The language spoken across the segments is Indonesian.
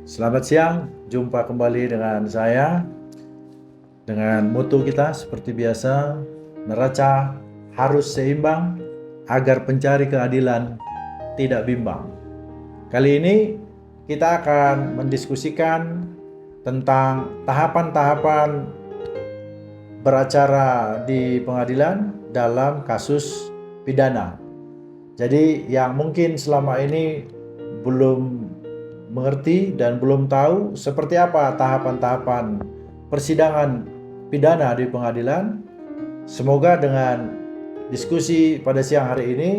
Selamat siang, jumpa kembali dengan saya dengan moto kita seperti biasa, neraca harus seimbang agar pencari keadilan tidak bimbang. Kali ini kita akan mendiskusikan tentang tahapan-tahapan beracara di pengadilan dalam kasus pidana. Jadi yang mungkin selama ini belum mengerti dan belum tahu seperti apa tahapan-tahapan persidangan pidana di pengadilan. Semoga dengan diskusi pada siang hari ini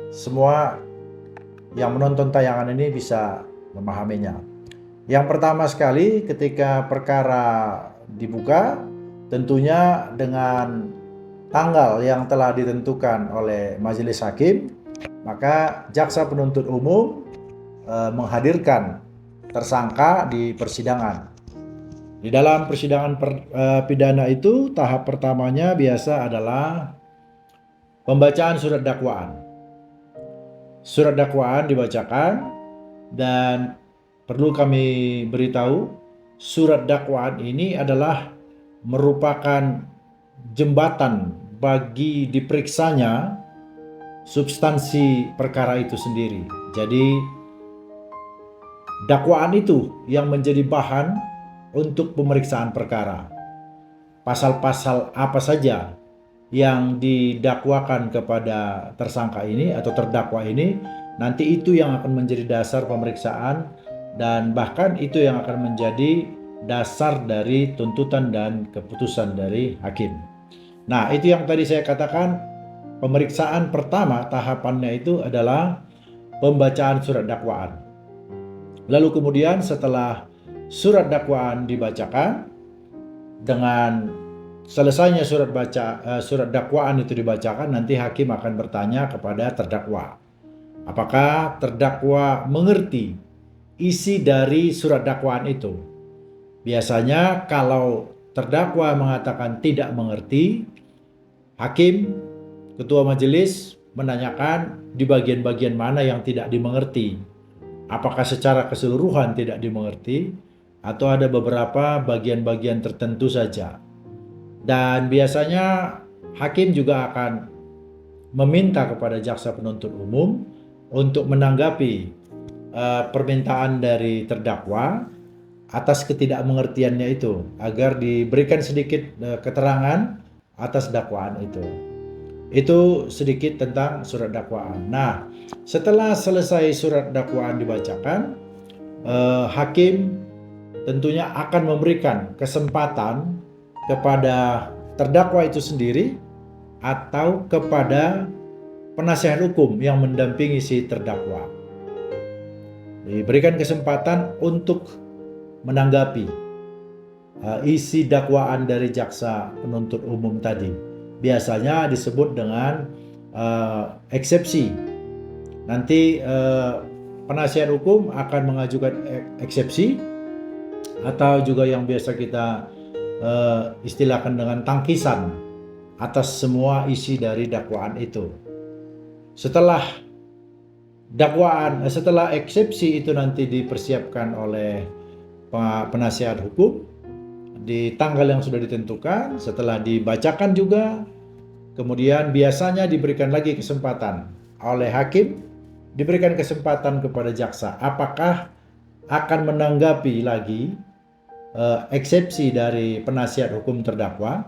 semua yang menonton tayangan ini bisa memahaminya. Yang pertama sekali, ketika perkara dibuka, tentunya dengan tanggal yang telah ditentukan oleh majelis hakim, maka jaksa penuntut umum menghadirkan tersangka di persidangan. Di dalam persidangan pidana itu, tahap pertamanya biasa adalah pembacaan surat dakwaan. Surat dakwaan dibacakan, dan perlu kami beritahu, surat dakwaan ini adalah merupakan jembatan bagi diperiksanya substansi perkara itu sendiri. Jadi dakwaan itu yang menjadi bahan untuk pemeriksaan perkara. Pasal-pasal apa saja yang didakwakan kepada tersangka ini atau terdakwa ini, nanti itu yang akan menjadi dasar pemeriksaan, dan bahkan itu yang akan menjadi dasar dari tuntutan dan keputusan dari hakim. Nah, itu yang tadi saya katakan, pemeriksaan pertama tahapannya itu adalah pembacaan surat dakwaan. Lalu kemudian setelah surat dakwaan dibacakan, dengan selesainya surat dakwaan itu dibacakan, nanti hakim akan bertanya kepada terdakwa, apakah terdakwa mengerti isi dari surat dakwaan itu. Biasanya kalau terdakwa mengatakan tidak mengerti, hakim, ketua majelis menanyakan di bagian-bagian mana yang tidak dimengerti. Apakah secara keseluruhan tidak dimengerti atau ada beberapa bagian-bagian tertentu saja. Dan biasanya hakim juga akan meminta kepada jaksa penuntut umum untuk menanggapi permintaan dari terdakwa atas ketidakmengertiannya itu, agar diberikan sedikit keterangan atas dakwaan itu. Itu sedikit tentang surat dakwaan. Nah, setelah selesai surat dakwaan dibacakan, hakim tentunya akan memberikan kesempatan kepada terdakwa itu sendiri atau kepada penasihat hukum yang mendampingi si terdakwa. Diberikan kesempatan untuk menanggapi isi dakwaan dari jaksa penuntut umum tadi. Biasanya disebut dengan eksepsi. Nanti penasihat hukum akan mengajukan eksepsi, atau juga yang biasa kita istilahkan dengan tangkisan atas semua isi dari dakwaan itu. Setelah eksepsi itu nanti dipersiapkan oleh penasihat hukum di tanggal yang sudah ditentukan, setelah dibacakan juga, kemudian biasanya diberikan lagi kesempatan oleh hakim, diberikan kesempatan kepada jaksa apakah akan menanggapi lagi eksepsi dari penasihat hukum terdakwa,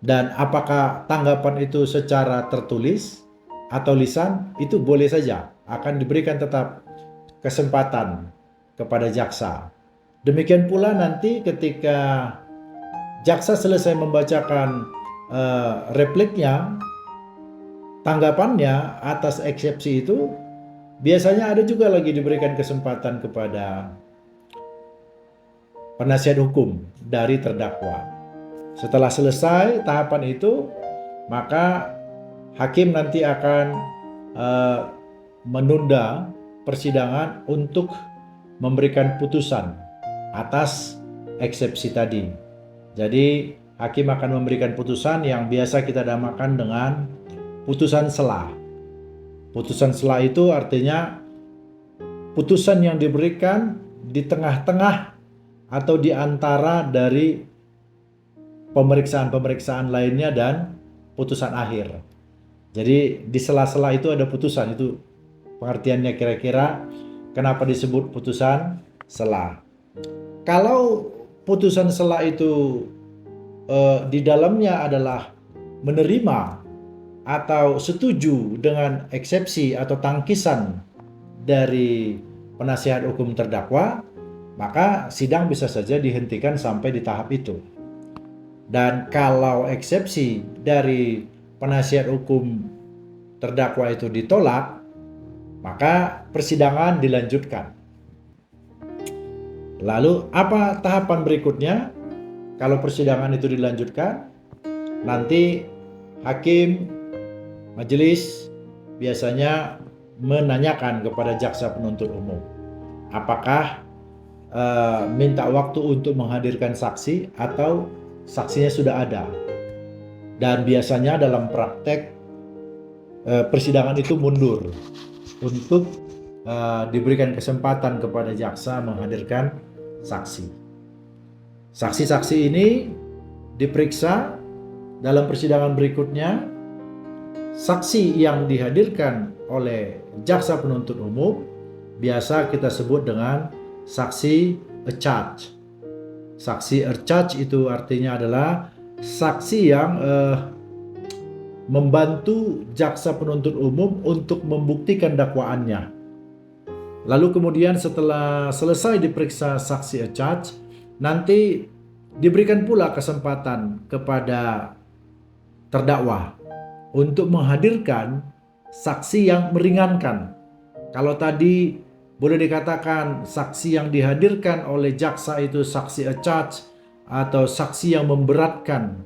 dan apakah tanggapan itu secara tertulis atau lisan, itu boleh saja, akan diberikan tetap kesempatan kepada jaksa. Demikian pula nanti ketika jaksa selesai membacakan repliknya, tanggapannya atas eksepsi itu, biasanya ada juga lagi diberikan kesempatan kepada penasihat hukum dari terdakwa. Setelah selesai tahapan itu, maka hakim nanti akan menunda persidangan untuk memberikan putusan atas eksepsi tadi. Jadi hakim akan memberikan putusan yang biasa kita namakan dengan putusan sela. Putusan sela itu artinya putusan yang diberikan di tengah-tengah atau di antara dari pemeriksaan-pemeriksaan lainnya dan putusan akhir. Jadi di sela-sela itu ada putusan, itu pengertiannya kira-kira kenapa disebut putusan sela. Kalau putusan sela itu di dalamnya adalah menerima atau setuju dengan eksepsi atau tangkisan dari penasihat hukum terdakwa, maka sidang bisa saja dihentikan sampai di tahap itu. Dan kalau eksepsi dari penasihat hukum terdakwa itu ditolak, maka persidangan dilanjutkan. Lalu apa tahapan berikutnya? Kalau persidangan itu dilanjutkan, nanti hakim majelis biasanya menanyakan kepada jaksa penuntut umum, apakah minta waktu untuk menghadirkan saksi atau saksinya sudah ada. Dan biasanya dalam praktek persidangan itu mundur untuk diberikan kesempatan kepada jaksa menghadirkan saksi. Saksi-saksi ini diperiksa dalam persidangan berikutnya. Saksi yang dihadirkan oleh jaksa penuntut umum biasa kita sebut dengan saksi a-charge. Saksi a-charge itu artinya adalah saksi yang membantu jaksa penuntut umum untuk membuktikan dakwaannya. Lalu kemudian setelah selesai diperiksa saksi a-charge, nanti diberikan pula kesempatan kepada terdakwa untuk menghadirkan saksi yang meringankan. Kalau tadi boleh dikatakan saksi yang dihadirkan oleh jaksa itu saksi a-charge atau saksi yang memberatkan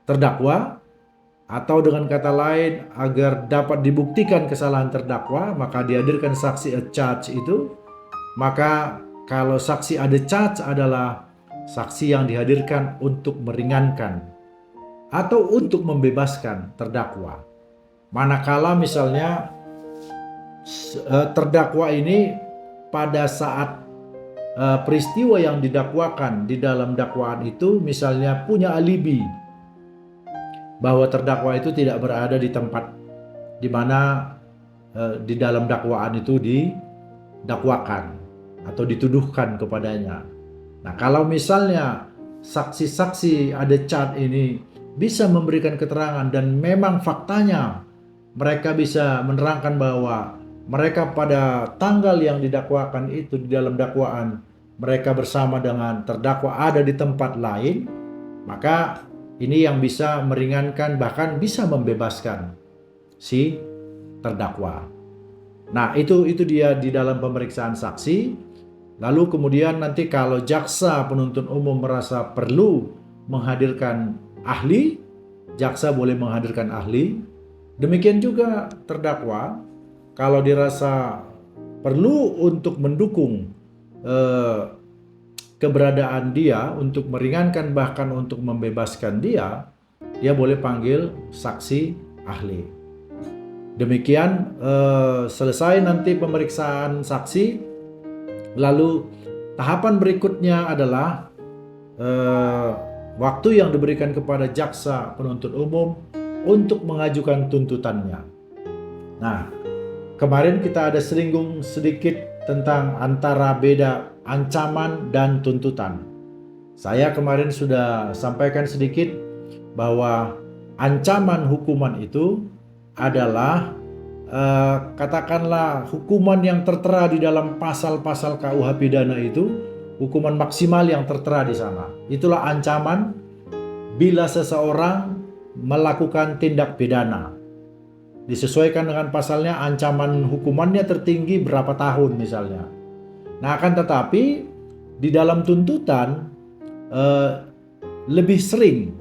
terdakwa, atau dengan kata lain agar dapat dibuktikan kesalahan terdakwa maka dihadirkan saksi a-charge itu. Maka kalau saksi a-charge adalah saksi yang dihadirkan untuk meringankan atau untuk membebaskan terdakwa. Manakala misalnya terdakwa ini pada saat peristiwa yang didakwakan di dalam dakwaan itu misalnya punya alibi bahwa terdakwa itu tidak berada di tempat di mana di dalam dakwaan itu didakwakan atau dituduhkan kepadanya. Nah, kalau misalnya saksi-saksi a-charge ini bisa memberikan keterangan dan memang faktanya mereka bisa menerangkan bahwa mereka pada tanggal yang didakwakan itu di dalam dakwaan mereka bersama dengan terdakwa ada di tempat lain, maka ini yang bisa meringankan bahkan bisa membebaskan si terdakwa. Nah, itu dia di dalam pemeriksaan saksi. Lalu kemudian nanti kalau jaksa penuntut umum merasa perlu menghadirkan ahli, jaksa boleh menghadirkan ahli. Demikian juga terdakwa kalau dirasa perlu untuk mendukung keberadaan dia, untuk meringankan bahkan untuk membebaskan dia, dia boleh panggil saksi ahli. Demikian selesai nanti pemeriksaan saksi. Lalu tahapan berikutnya adalah waktu yang diberikan kepada jaksa penuntut umum untuk mengajukan tuntutannya. Nah, kemarin kita ada singgung sedikit tentang antara beda ancaman dan tuntutan. Saya kemarin sudah sampaikan sedikit bahwa ancaman hukuman itu adalah katakanlah hukuman yang tertera di dalam pasal-pasal KUH pidana itu, hukuman maksimal yang tertera di sana. Itulah ancaman bila seseorang melakukan tindak pidana. Disesuaikan dengan pasalnya, ancaman hukumannya tertinggi berapa tahun misalnya. Nah, akan tetapi di dalam tuntutan lebih sering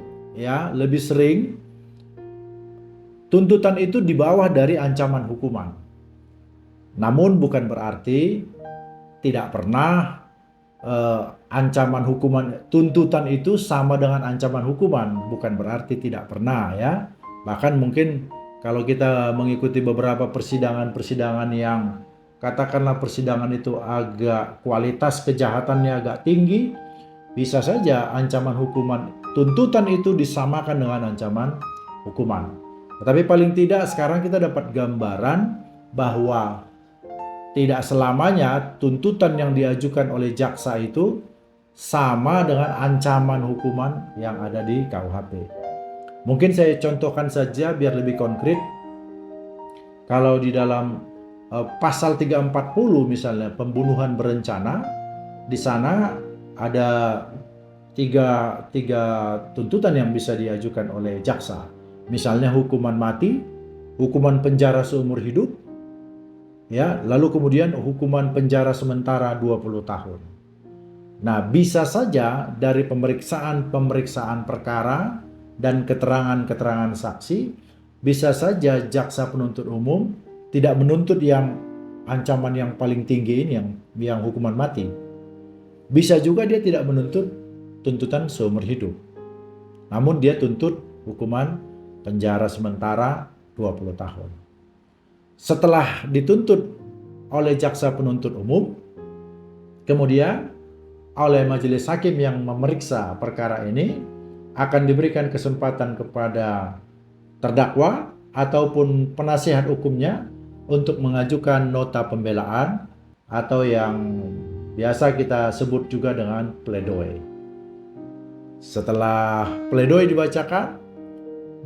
tuntutan itu di bawah dari ancaman hukuman. Namun bukan berarti tidak pernah ancaman hukuman tuntutan itu sama dengan ancaman hukuman. Bukan berarti tidak pernah ya. Bahkan mungkin kalau kita mengikuti beberapa persidangan-persidangan yang katakanlah persidangan itu agak kualitas kejahatannya agak tinggi, bisa saja ancaman hukuman tuntutan itu disamakan dengan ancaman hukuman. Tetapi paling tidak sekarang kita dapat gambaran bahwa tidak selamanya tuntutan yang diajukan oleh jaksa itu sama dengan ancaman hukuman yang ada di KUHP. Mungkin saya contohkan saja biar lebih konkret. Kalau di dalam pasal 340 misalnya pembunuhan berencana, di sana ada tiga tuntutan yang bisa diajukan oleh jaksa. Misalnya hukuman mati, hukuman penjara seumur hidup, ya, lalu kemudian hukuman penjara sementara 20 tahun. Nah, bisa saja dari pemeriksaan perkara dan keterangan-keterangan saksi, bisa saja jaksa penuntut umum tidak menuntut yang ancaman yang paling tinggi ini, yang hukuman mati. Bisa juga dia tidak menuntut tuntutan seumur hidup. Namun dia tuntut hukuman penjara sementara 20 tahun. Setelah dituntut oleh jaksa penuntut umum, kemudian oleh majelis hakim yang memeriksa perkara ini akan diberikan kesempatan kepada terdakwa ataupun penasihat hukumnya untuk mengajukan nota pembelaan atau yang biasa kita sebut juga dengan pledoi. Setelah pledoi dibacakan,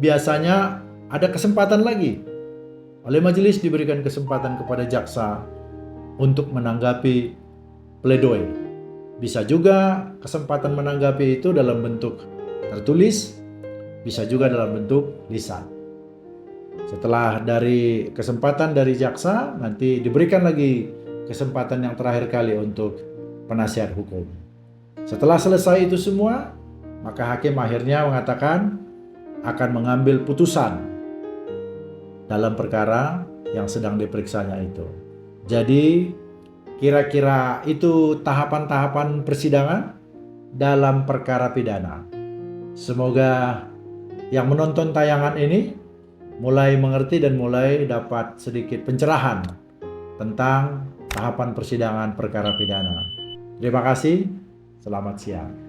biasanya ada kesempatan lagi. Oleh majelis diberikan kesempatan kepada jaksa untuk menanggapi pledoi. Bisa juga kesempatan menanggapi itu dalam bentuk tertulis, bisa juga dalam bentuk lisan. Setelah dari kesempatan dari jaksa, nanti diberikan lagi kesempatan yang terakhir kali untuk penasihat hukum. Setelah selesai itu semua, maka hakim akhirnya mengatakan akan mengambil putusan dalam perkara yang sedang diperiksanya itu. Jadi kira-kira itu tahapan-tahapan persidangan dalam perkara pidana. Semoga yang menonton tayangan ini mulai mengerti dan mulai dapat sedikit pencerahan tentang tahapan persidangan perkara pidana. Terima kasih, selamat siang.